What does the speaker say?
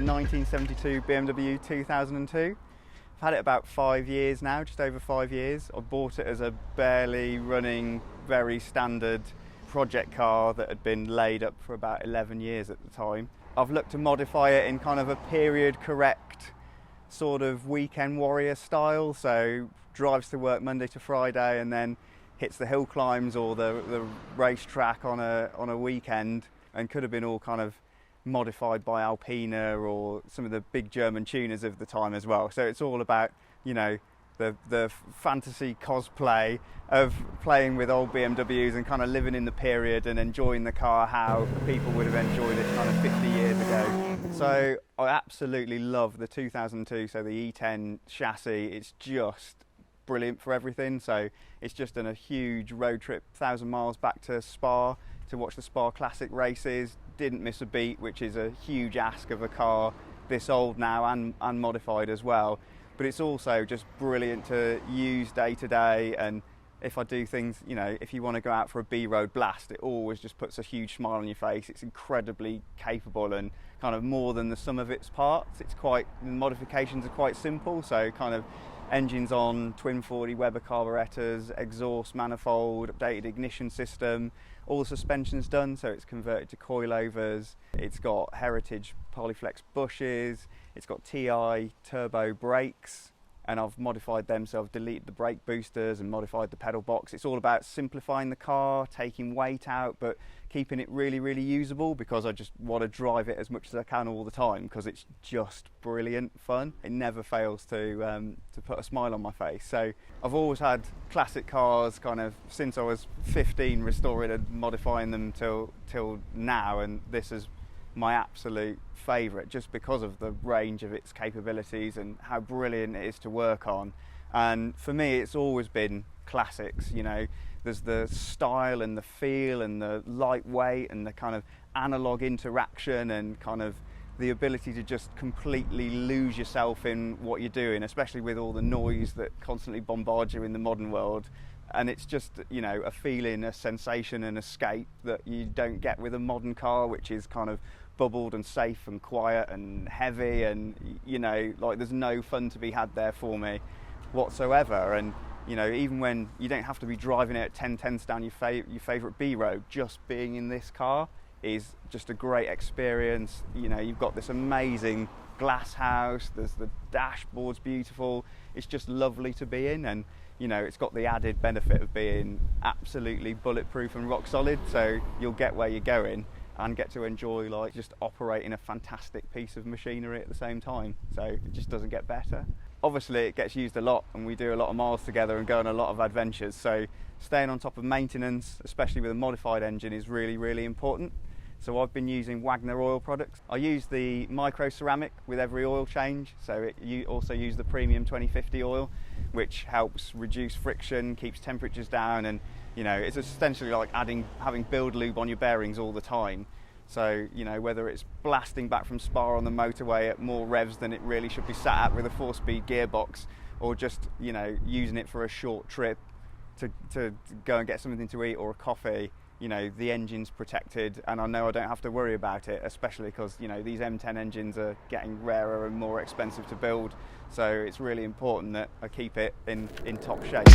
1972 BMW 2002. I've had it about 5 years now, just over 5 years. I bought it as a barely running, very standard project car that had been laid up for about 11 years at the time. I've looked to modify it in kind of a period correct sort of weekend warrior style, so drives to work Monday to Friday and then hits the hill climbs or the racetrack on a weekend, and could have been all kind of modified by Alpina or some of the big German tuners of the time as well. So it's all about, you know, the fantasy cosplay of playing with old BMWs and kind of living in the period and enjoying the car how people would have enjoyed it kind of 50 years ago. So I absolutely love the 2002, so the E10 chassis. It's just brilliant for everything. So it's just done a huge road trip, 1,000 miles back to Spa to watch the Spa Classic races. Didn't miss a beat, which is a huge ask of a car this old now and modified as well. But it's also just brilliant to use day to day, and if I do things, you know, if you want to go out for a B-road blast, it always just puts a huge smile on your face. It's incredibly capable and kind of more than the sum of its parts. It's quite, the modifications are quite simple, so kind of engines on, twin 40 Weber carburetors, exhaust manifold, updated ignition system, all the suspension's done, so it's converted to coilovers. It's got Heritage Polyflex bushes, it's got TI turbo brakes, and I've modified them, so I've deleted the brake boosters and modified the pedal box. It's all about simplifying the car, taking weight out, but keeping it really, really usable, because I just want to drive it as much as I can all the time, because it's just brilliant fun. It never fails to put a smile on my face. So I've always had classic cars kind of since I was 15, restoring and modifying them till now, and this is my absolute favourite, just because of the range of its capabilities and how brilliant it is to work on. And for me, it's always been classics. You know, there's the style and the feel and the lightweight and the kind of analog interaction and kind of the ability to just completely lose yourself in what you're doing, especially with all the noise that constantly bombards you in the modern world. And it's just, you know, a feeling, a sensation, an escape that you don't get with a modern car, which is kind of bubbled and safe and quiet and heavy, and, you know, like there's no fun to be had there for me whatsoever. And, you know, even when you don't have to be driving it at 10/10 down your favourite B road, just being in this car is just a great experience. You know, you've got this amazing glass house, there's the dashboard's beautiful, it's just lovely to be in. And, you know, it's got the added benefit of being absolutely bulletproof and rock solid, so you'll get where you're going and get to enjoy, like, just operating a fantastic piece of machinery at the same time. So it just doesn't get better. Obviously it gets used a lot, and we do a lot of miles together and go on a lot of adventures, so staying on top of maintenance, especially with a modified engine, is really, really important. So I've been using Wagner oil products. I use the micro ceramic with every oil change, so you also use the premium 2050 oil, which helps reduce friction, keeps temperatures down, and, you know, it's essentially like having build lube on your bearings all the time. So, you know, whether it's blasting back from Spa on the motorway at more revs than it really should be sat at with a 4-speed gearbox, or just, you know, using it for a short trip to go and get something to eat or a coffee, you know, the engine's protected, and I know I don't have to worry about it, especially because, you know, these M10 engines are getting rarer and more expensive to build, so it's really important that I keep it in top shape.